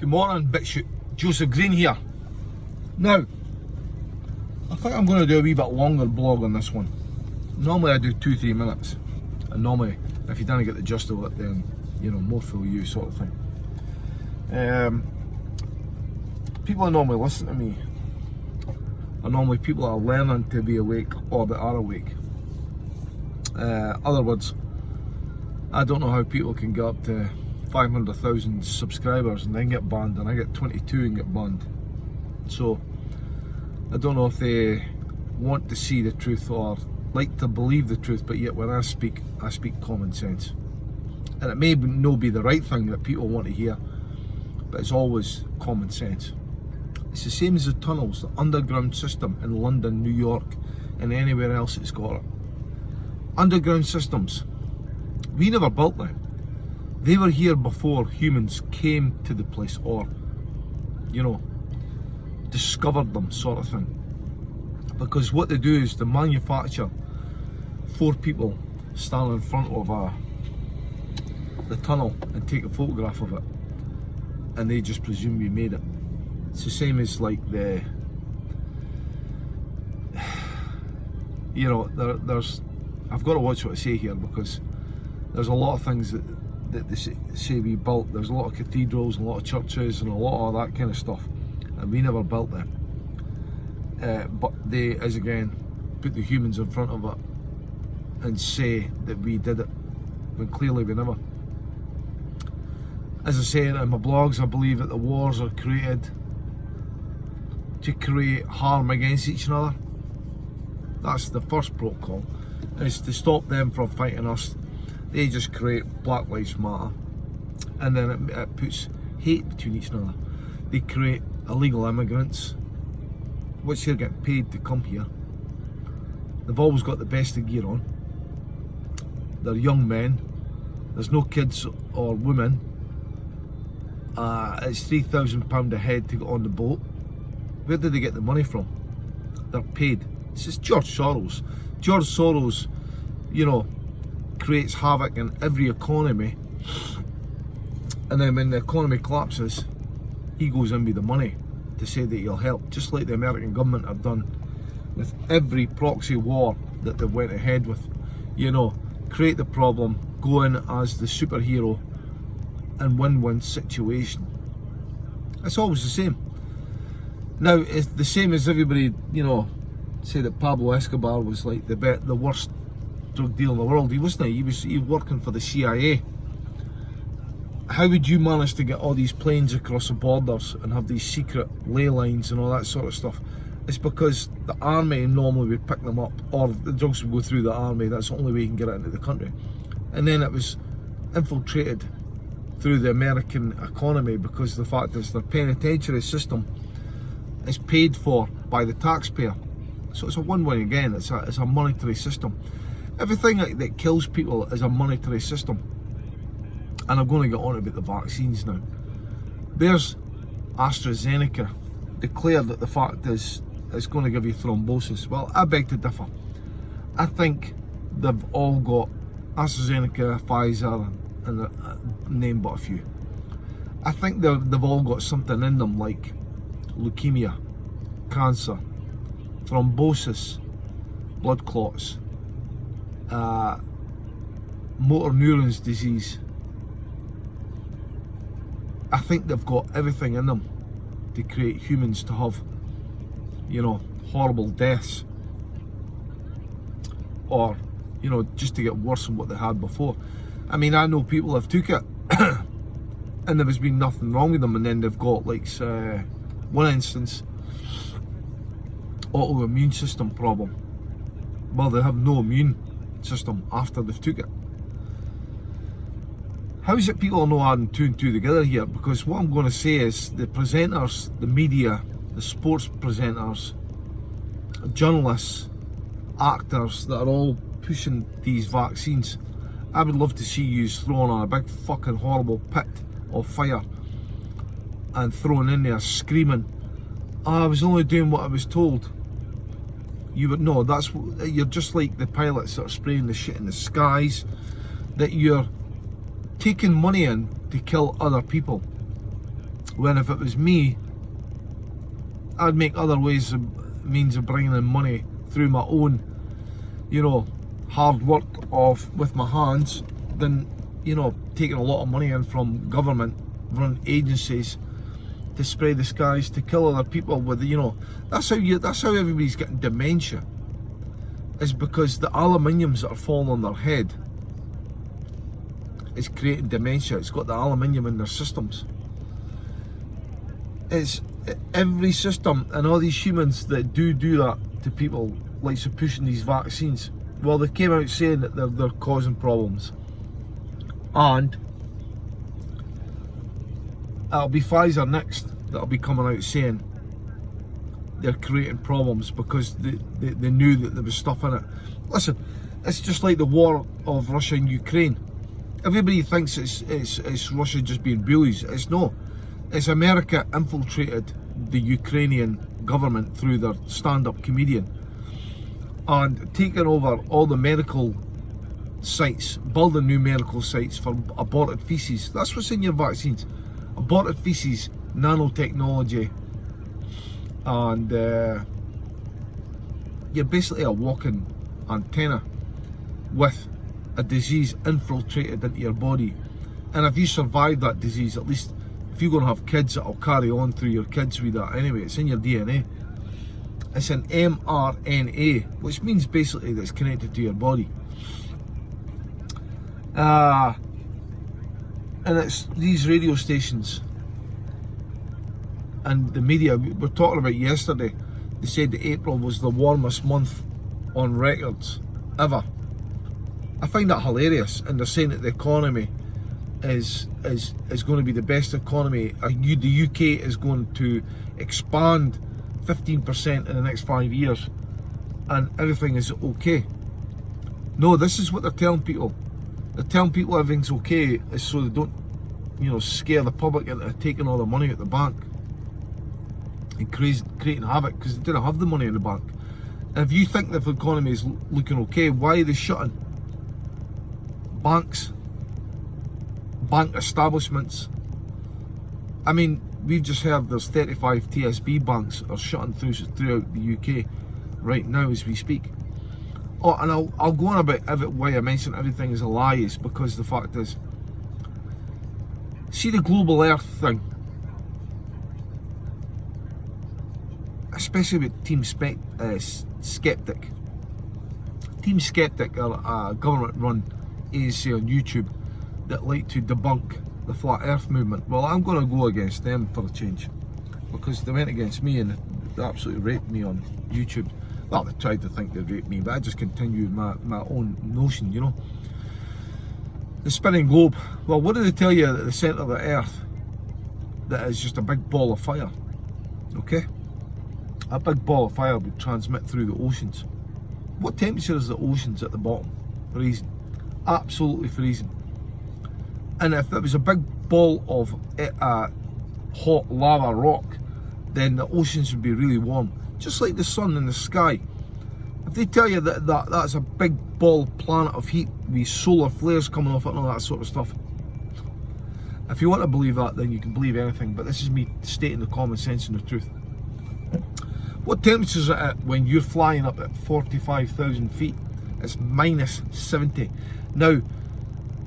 Good morning, BitChute. Joseph Green here. Now, I think I'm going to do a wee bit longer blog on this one. Normally I do 2-3 minutes, and normally if you don't get the gist of it, then you know, more fool you sort of thing. People that normally listen to me are normally people that are learning to be awake or that are awake. Other words, I don't know how people can get up to 500,000 subscribers and then get banned, and I get 22 and get banned. So I don't know if they want to see the truth or like to believe the truth, but yet when I speak common sense. And it may not be the right thing that people want to hear, but it's always common sense. It's the same as the tunnels, the underground system in London, New York, and anywhere else it's got it. Underground systems, we never built them. They were here before humans came to the place, or, you know, discovered them, sort of thing. Because what they do is they manufacture 4 people stand in front of the tunnel and take a photograph of it, and they just presume we made it. It's the same as like the, you know, there's, I've got to watch what I say here, because there's a lot of things that they say we built. There's a lot of cathedrals and a lot of churches and a lot of that kind of stuff, and we never built them. But they, as again, put the humans in front of it and say that we did it, when clearly we never. As I say in my blogs, I believe that the wars are created to create harm against each other. That's the first protocol, and it's to stop them from fighting us. They just create Black Lives Matter, and then it puts hate between each other. They create illegal immigrants, which they're getting paid to come here. They've always got the best of gear on. They're young men. There's no kids or women. It's £3,000 a head to get on the boat. Where do they get the money from? They're paid. This is George Soros. George Soros, you know, creates havoc in every economy, and then when the economy collapses, he goes in with the money to say that he'll help, just like the American government have done with every proxy war that they went ahead with. You know, create the problem, go in as the superhero, and win-win situation. It's always the same. Now, it's the same as everybody, you know, say that Pablo Escobar was like the worst drug dealer in the world. He wasn't. He was working for the CIA. How would you manage to get all these planes across the borders and have these secret ley lines and all that sort of stuff? It's because the army normally would pick them up, or the drugs would go through the army. That's the only way you can get it into the country. And then it was infiltrated through the American economy, because the fact is their penitentiary system is paid for by the taxpayer. So it's a win-win again. It's a monetary system. Everything that kills people is a monetary system. And I'm going to get on about the vaccines now. There's AstraZeneca declared that the fact is it's going to give you thrombosis. Well, I beg to differ. I think they've all got AstraZeneca, Pfizer, and name but a few. I think they've all got something in them like leukemia, cancer, thrombosis, blood clots, motor neurons disease. I think they've got everything in them to create humans to have, you know, horrible deaths, or, you know, just to get worse than what they had before. I mean, I know people have took it and there has been nothing wrong with them, and then they've got, like, one instance, autoimmune system problem. Well, they have no immune system after they've took it. How is it people are not adding 2 and 2 together here? Because what I'm going to say is the presenters, the media, the sports presenters, journalists, actors that are all pushing these vaccines, I would love to see you thrown on a big fucking horrible pit of fire and thrown in there screaming, "I was only doing what I was told." You would know you're just like the pilots that are spraying the shit in the skies, that you're taking money in to kill other people. When if it was me, I'd make other ways and means of bringing in money through my own, you know, hard work with my hands than, you know, taking a lot of money in from government run agencies to spray the skies to kill other people with, you know, that's how everybody's getting dementia, is because the aluminiums that are falling on their head is creating dementia. It's got the aluminium in their systems. It's every system, and all these humans that do that to people, like so pushing these vaccines, well, they came out saying that they're causing problems, and it'll be Pfizer next that'll be coming out saying they're creating problems because they knew that there was stuff in it. Listen, it's just like the war of Russia and Ukraine. Everybody thinks it's Russia just being bullies. It's no. It's America infiltrated the Ukrainian government through their stand-up comedian and taken over all the medical sites, building new medical sites for aborted feces. That's what's in your vaccines. Aborted feces, nanotechnology, and you're basically a walking antenna with a disease infiltrated into your body. And if you survive that disease, at least if you're going to have kids, it'll carry on through your kids with that anyway. It's in your DNA. It's an mRNA, which means basically that it's connected to your body. And it's these radio stations and the media we were talking about yesterday. They said that April was the warmest month on records ever. I find that hilarious, and they're saying that the economy is going to be the best economy. The UK is going to expand 15% in the next 5 years, and everything is okay. No, this is what they're telling people. They're telling people everything's okay is so they don't, you know, scare the public into taking all the money out the bank and creating havoc because they didn't have the money in the bank. And if you think that the economy is looking okay, why are they shutting banks, bank establishments? I mean, we've just heard there's 35 TSB banks are shutting throughout the UK right now as we speak. Oh, and I'll go on about why I mention everything is a lie is because the fact is, see the global earth thing, especially with Team Skeptic. Team Skeptic are a government-run agency on YouTube that like to debunk the flat earth movement. Well, I'm going to go against them for a change because they went against me and they absolutely raped me on YouTube. Well, they tried to think they raped me, but I just continued my own notion, you know. The spinning globe. Well, what do they tell you at the centre of the earth that is just a big ball of fire? Okay? A big ball of fire would transmit through the oceans. What temperature is the oceans at the bottom? Freezing. Absolutely freezing. And if it was a big ball of hot lava rock, then the oceans would be really warm. Just like the sun in the sky. If they tell you that's a big ball planet of heat with solar flares coming off it and all that sort of stuff, if you want to believe that, then you can believe anything, but this is me stating the common sense and the truth. What temperature is it at when you're flying up at 45,000 feet? It's minus 70. Now,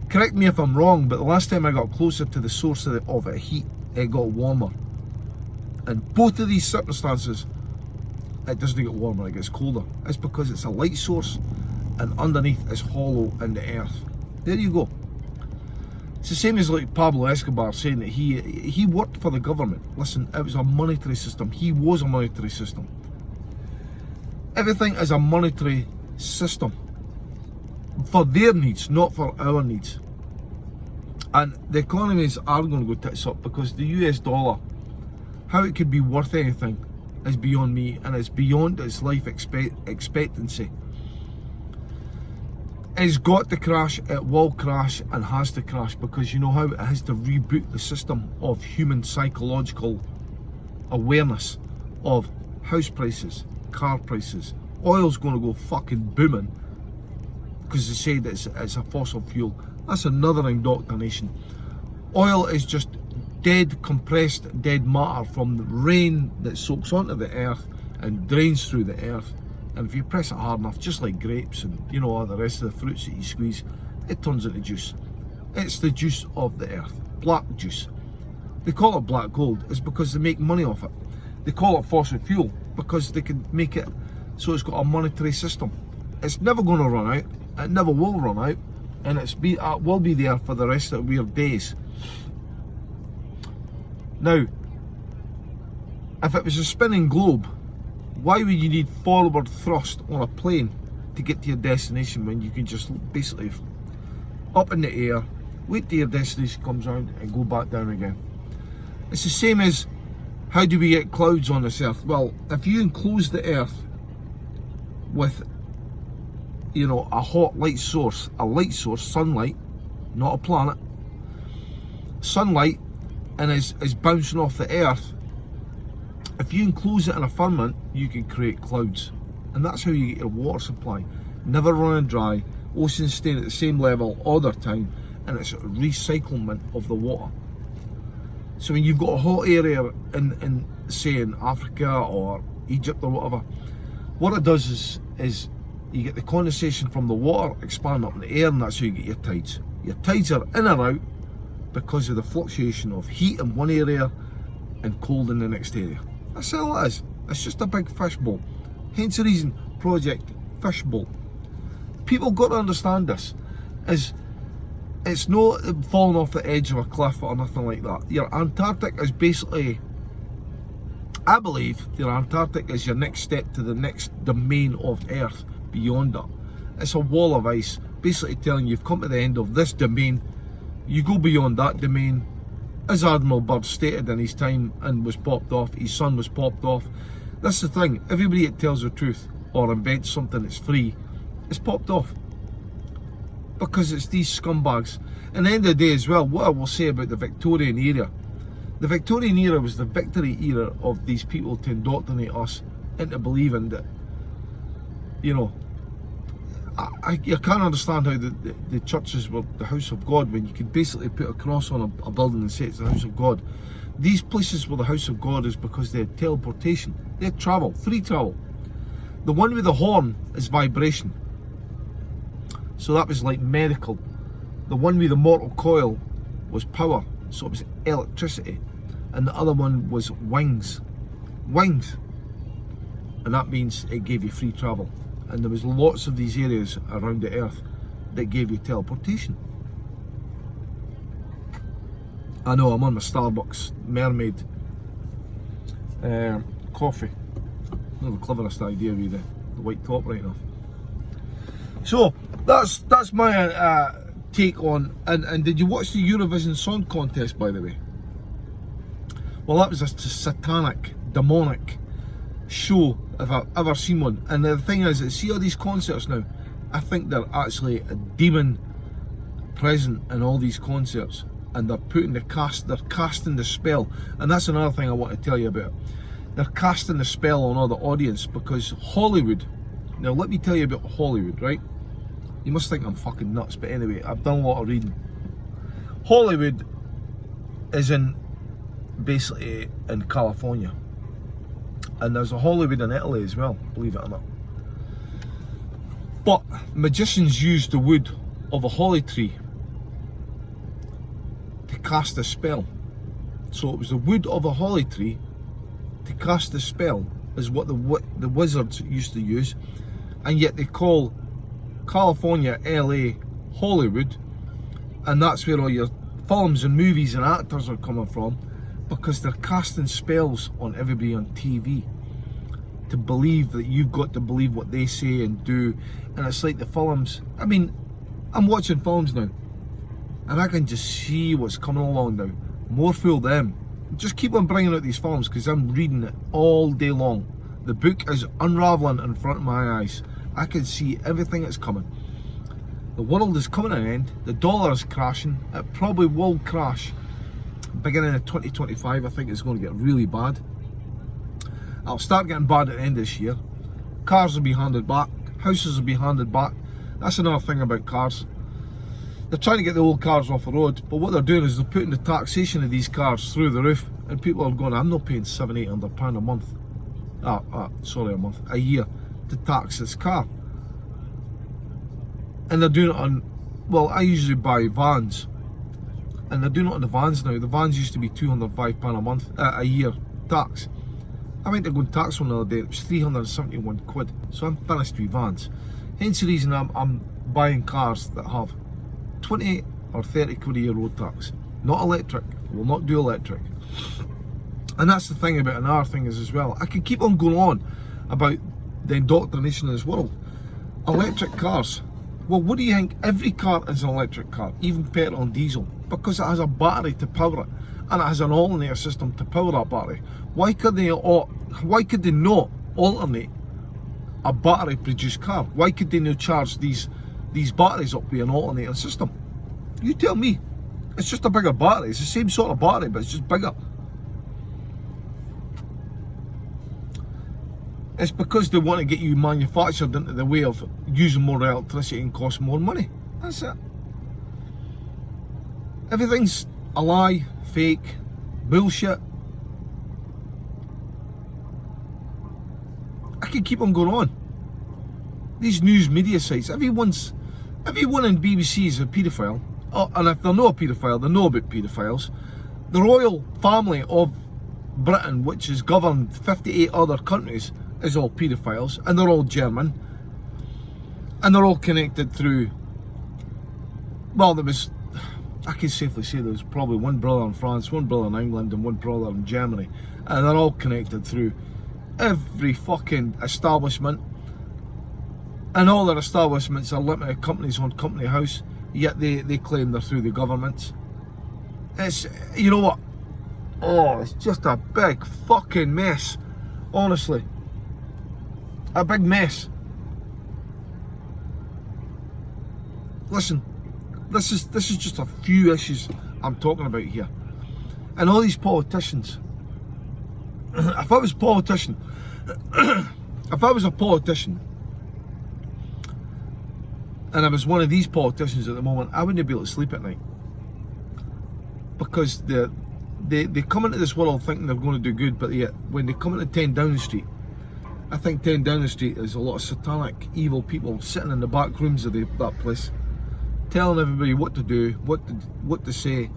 correct me if I'm wrong, but the last time I got closer to the source of the heat, it got warmer. And both of these circumstances, it doesn't get warmer, it gets colder. It's because it's a light source and underneath is hollow in the earth. There you go. It's the same as like Pablo Escobar saying that he worked for the government. Listen, it was a monetary system. He was a monetary system. Everything is a monetary system for their needs, not for our needs. And the economies are going to go tits up because the US dollar, how it could be worth anything is beyond me, and it's beyond its life expectancy. It's got to crash, it will crash and has to crash because you know how it has to reboot the system of human psychological awareness of house prices, car prices. Oil's going to go fucking booming because they say that it's a fossil fuel. That's another indoctrination. Oil is just dead, compressed, dead matter from the rain that soaks onto the earth and drains through the earth. And if you press it hard enough, just like grapes and you know all the rest of the fruits that you squeeze, it turns into juice. It's the juice of the earth, black juice. They call it black gold is because they make money off it. They call it fossil fuel because they can make it so it's got a monetary system. It's never going to run out. It never will run out, and it will be there for the rest of your days. Now, if it was a spinning globe, why would you need forward thrust on a plane to get to your destination when you can just basically up in the air, wait till your destination comes around and go back down again? It's the same as how do we get clouds on this earth? Well, if you enclose the earth with, you know, a hot light source, sunlight, not a planet, sunlight, and is bouncing off the earth, if you enclose it in a firmament, you can create clouds. And that's how you get your water supply. Never running dry, oceans staying at the same level all the time, and it's a recyclement of the water. So when you've got a hot area in say in Africa or Egypt or whatever, what it does is you get the condensation from the water expand up in the air, and that's how you get your tides. Your tides are in or out because of the fluctuation of heat in one area and cold in the next area. That's all it is. It's just a big fishbowl. Hence the reason Project Fishbowl. People got to understand this. It's not falling off the edge of a cliff or nothing like that. Your Antarctic is basically, I believe, your Antarctic is your next step to the next domain of Earth beyond that. It's a wall of ice, basically telling you you've come to the end of this domain. You go beyond that domain. As Admiral Byrd stated in his time and was popped off, his son was popped off. That's the thing, everybody that tells the truth or invents something that's free is popped off. Because it's these scumbags. And at the end of the day as well, what I will say about the Victorian era, the Victorian era was the victory era of these people to indoctrinate us into believing that, you know, I can't understand how the churches were the house of God when you could basically put a cross on a building and say it's the house of God. These places were the house of God is because they had teleportation, they had travel, free travel. The one with the horn is vibration, so that was like medical. The one with the mortal coil was power, so it was electricity, and the other one was wings, and that means it gave you free travel. And there was lots of these areas around the earth that gave you teleportation. I know I'm on my Starbucks Mermaid coffee. Not the cleverest idea with the white top right now. So that's my take on. And did you watch the Eurovision Song Contest, by the way? Well, that was a satanic, demonic show if I've ever seen one. And the thing is, see all these concerts now, I think they're actually a demon present in all these concerts, and they're casting the spell. And that's another thing I want to tell you about. They're casting the spell on all the audience because Hollywood, now let me tell you about Hollywood, right? You must think I'm fucking nuts, but anyway, I've done a lot of reading. Hollywood is basically in California. And there's a Hollywood in Italy as well, believe it or not. But magicians used the wood of a holly tree to cast a spell. So it was the wood of a holly tree to cast a spell is what the wizards used to use. And yet they call California, LA, Hollywood. And that's where all your films and movies and actors are coming from, because they're casting spells on everybody on TV to believe that you've got to believe what they say and do. And it's like the films, I mean, I'm watching films now and I can just see what's coming along now. More fool them. Just keep on bringing out these films because I'm reading it all day long. The book is unraveling in front of my eyes. I can see everything that's coming. The world is coming to an end. The dollar is crashing. It probably will crash beginning of 2025. I think it's going to get really bad. It'll start getting bad at the end of this year. Cars will be handed back. Houses will be handed back. That's another thing about cars. they're trying to get the old cars off the road, but what they're doing is they're putting the taxation of these cars through the roof, and people are going, I'm not paying £700-800 a month, a year to tax this car. And they're doing it on, well, I usually buy vans, and they're doing it on the vans now. The vans used to be £205 a month, a year tax. I went to go and tax one the other day, it was 371 quid, so I'm finished with vans. Hence the reason I'm buying cars that have 20 or 30 quid a year road tax. Not electric, will not do electric. And that's the thing about another thing is as well, I can keep on going on about the indoctrination of this world. Electric cars, well, what do you think? Every car is an electric car, even petrol and diesel, because it has a battery to power it, and it has an alternator system to power that battery. Why could they not alternate a battery produced car? Why could they not charge these batteries up with an alternating system? You tell me. It's just a bigger battery. It's the same sort of battery, but it's just bigger. It's because they want to get you manufactured into the way of using more electricity and cost more money. That's it. Everything's a lie, fake, bullshit. I can keep on going on. These news media sites, everyone in BBC is a paedophile. Oh, and if they're not a paedophile, they know about paedophiles. The royal family of Britain, which has governed 58 other countries, is all paedophiles, and they're all German, and they're all connected through, well, I can safely say there was probably one brother in France, one brother in England, and one brother in Germany, and they're all connected through every fucking establishment, and all their establishments are limited companies on Company House, yet they claim they're through the governments. It's, you know what, oh, it's just a big fucking mess, honestly. A big mess. Listen, this is just a few issues I'm talking about here. And all these politicians, if I was a politician, and I was one of these politicians at the moment, I wouldn't be able to sleep at night. Because they come into this world thinking they're going to do good, but yet when they come into 10 Downing Street, I think 10 Downing Street is a lot of satanic, evil people sitting in the back rooms of that place, telling everybody what to do, what to say,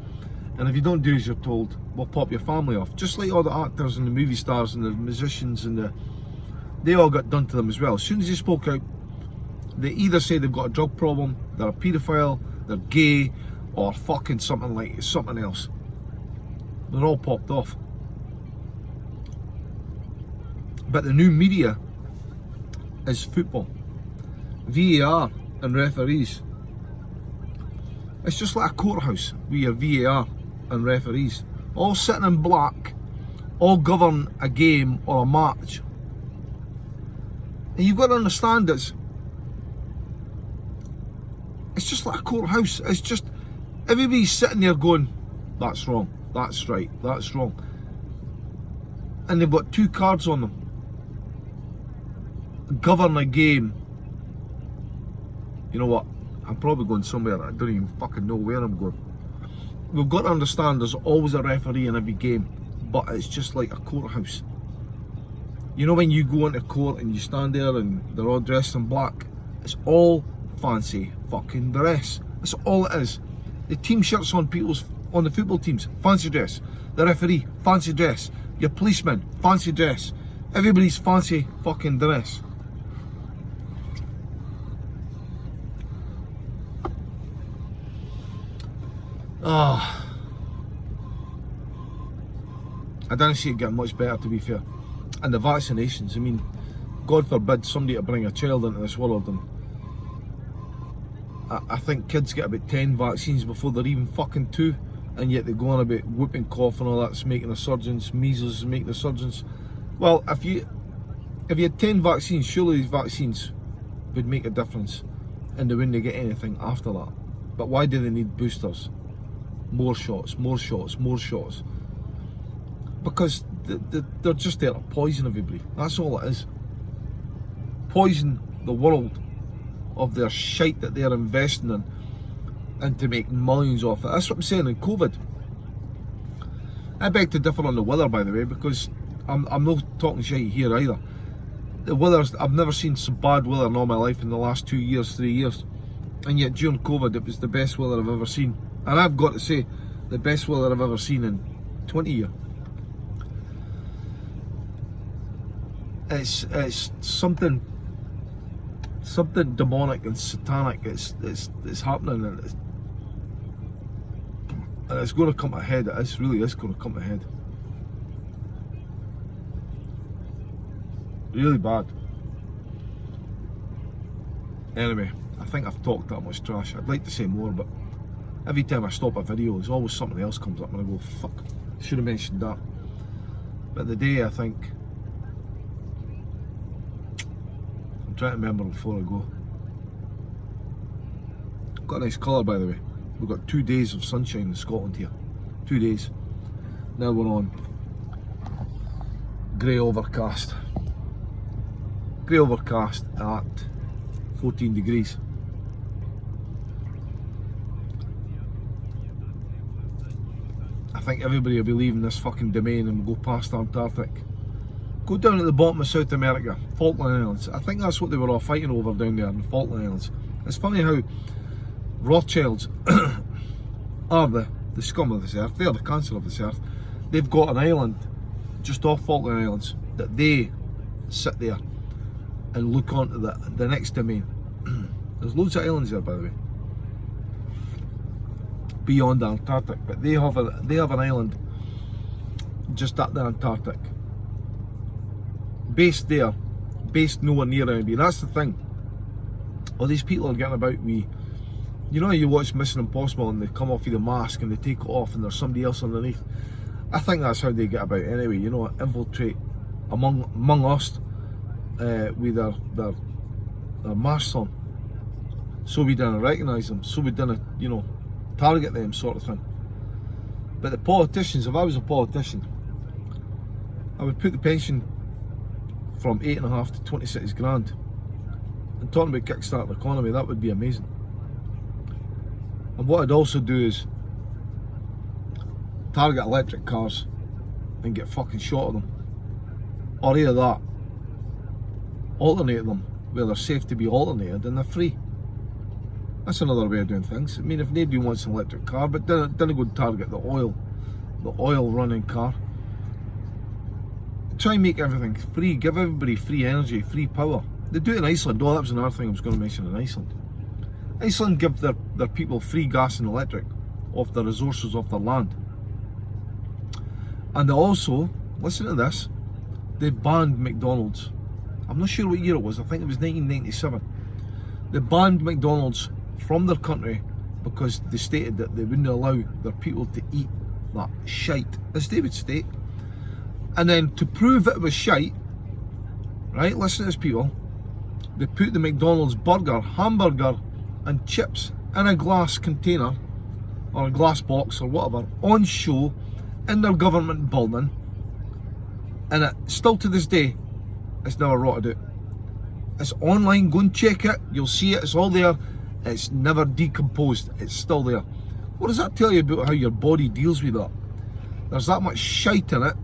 and if you don't do as you're told, we'll pop your family off. Just like all the actors and the movie stars and the musicians and they all got done to them as well. As soon as they spoke out, they either say they've got a drug problem, they're a paedophile, they're gay, or fucking something else. They're all popped off. But the new media is football, VAR and referees. It's just like a courthouse with your VAR and referees, all sitting in black, all govern a game or a match. And you've got to understand it's just like a courthouse. It's just everybody's sitting there going, that's wrong, that's right, that's wrong. And they've got two cards on them. Govern a game. You know what? I'm probably going somewhere I don't even fucking know where I'm going. We've got to understand there's always a referee in every game, but it's just like a courthouse. You know when you go into court and you stand there and they're all dressed in black? It's all fancy fucking dress. That's all it is. The team shirts on the football teams, fancy dress. The referee, fancy dress. Your policeman, fancy dress. Everybody's fancy fucking dress. I don't see it getting much better, to be fair. And the vaccinations, I mean, God forbid somebody to bring a child into this world, and I think kids get about 10 vaccines before they're even fucking 2, and yet they go on about whooping cough and all that's making a surgeons, measles is making a surgeons. Well, if you had 10 vaccines, surely these vaccines would make a difference, and they wouldn't get anything after that. But why do they need boosters? More shots, more shots, more shots. Because they're just there to poison everybody. That's all it is. Poison the world of their shite that they're investing in. and to make millions off it. That's what I'm saying in COVID. I beg to differ on the weather, by the way, because I'm not talking shit here either. The weather's, I've never seen some bad weather in all my life in the last 2 years, 3 years. And yet during COVID it was the best weather I've ever seen. And I've got to say, the best weather I've ever seen in 20 years. It's something demonic and satanic. It's happening, and it's going to come ahead. It really is going to come ahead. Really bad. Anyway, I think I've talked that much trash. I'd like to say more, but every time I stop a video, there's always something else comes up and I go, fuck, should have mentioned that. But the day, I think, I'm trying to remember before I go. Got a nice colour, by the way. We've got 2 days of sunshine in Scotland here. 2 days. Now we're on grey overcast. Grey overcast at 14 degrees. I think everybody will be leaving this fucking domain and go past Antarctic. Go down at the bottom of South America, Falkland Islands. I think that's what they were all fighting over down there in the Falkland Islands. It's funny how Rothschilds are the scum of this earth. They're the cancer of this earth. They've got an island just off Falkland Islands that they sit there and look onto the next domain. There's loads of islands there, by the way, beyond the Antarctic, but they have an island just at the Antarctic, based there, based nowhere near anybody. That's the thing. All these people are getting about me. You know, you watch Mission Impossible and they come off with the mask and they take it off and there's somebody else underneath. I think that's how they get about anyway. You know, infiltrate among us with their masks on, so we didn't recognise them, so we didn't, you know, target them, sort of thing. But the politicians, if I was a politician, I would put the pension from 8.5 to 26 grand. And talking about kickstarting the economy, that would be amazing. And what I'd also do is target electric cars and get fucking shot of them. Or either that, alternate them where they're safe to be alternated and they're free. That's another way of doing things. I mean, if nobody wants an electric car, but then go and target the oil running car. Try and make everything free, give everybody free energy, free power. They do it in Iceland. Oh, that was another thing I was going to mention in Iceland. Iceland give their people free gas and electric off the resources of their land. And they also, listen to this, they banned McDonald's. I'm not sure what year it was, I think it was 1997. They banned McDonald's from their country because they stated that they wouldn't allow their people to eat that shite, as they would state. And then to prove it was shite, right, listen to this, people, they put the McDonald's burger, hamburger and chips in a glass container or a glass box or whatever on show in their government building, and it still to this day it's never rotted out. It's online, go and check it, you'll see it, it's all there. It's never decomposed, it's still there. What does that tell you about how your body deals with that? There's that much shite in it,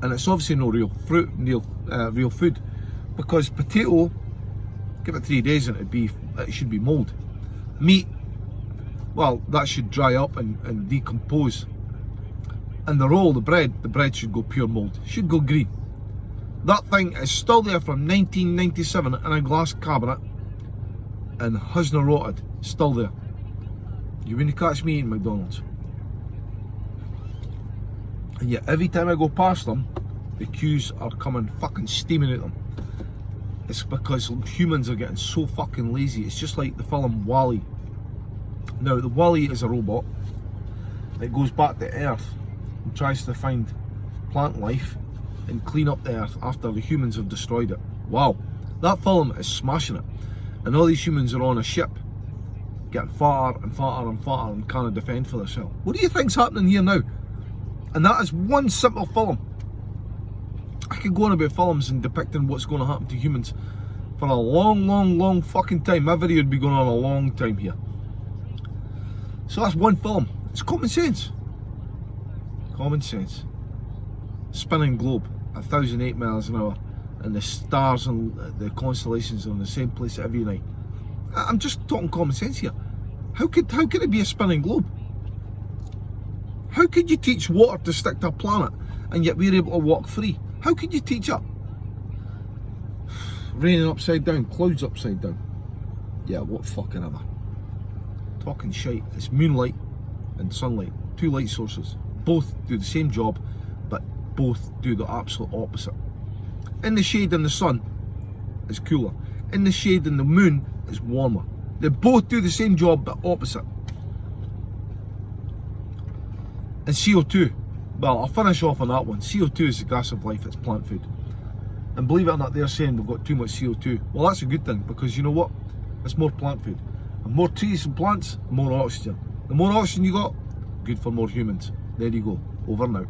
and it's obviously no real fruit, real food, because potato, give it 3 days and it should be mould. Meat, well, that should dry up and decompose. And the roll, the bread should go pure mould, should go green. That thing is still there from 1997 in a glass cabinet and hasn't rotted, still there. You wouldn't catch me eating McDonald's. And yet every time I go past them, the queues are coming fucking steaming at them. It's because humans are getting so fucking lazy. It's just like the film WALL-E. Now, the WALL-E is a robot that goes back to Earth and tries to find plant life and clean up the Earth after the humans have destroyed it. Wow, that film is smashing it. And all these humans are on a ship, getting fatter and fatter and fatter and can't defend for themselves. What do you think's happening here now? And that is one simple film. I could go on about films and depicting what's going to happen to humans for a long fucking time. My video would be going on a long time here. So that's one film. It's common sense. Common sense. Spinning globe at 1,008 miles an hour, and the stars and the constellations are in the same place every night. I'm just talking common sense here. How could it be a spinning globe? How could you teach water to stick to a planet and yet we're able to walk free? How could you teach that? Raining upside down, clouds upside down. Yeah, what fucking ever. Talking shite. It's moonlight and sunlight. Two light sources. Both do the same job, but both do the absolute opposite. In the shade in the sun, it's cooler. In the shade in the moon, it's warmer. They both do the same job, but opposite. And CO2, well, I'll finish off on that one. CO2 is the gas of life, it's plant food. And believe it or not, they're saying we've got too much CO2. Well, that's a good thing, because you know what? It's more plant food. And more trees and plants, more oxygen. The more oxygen you got, good for more humans. There you go. Over and out.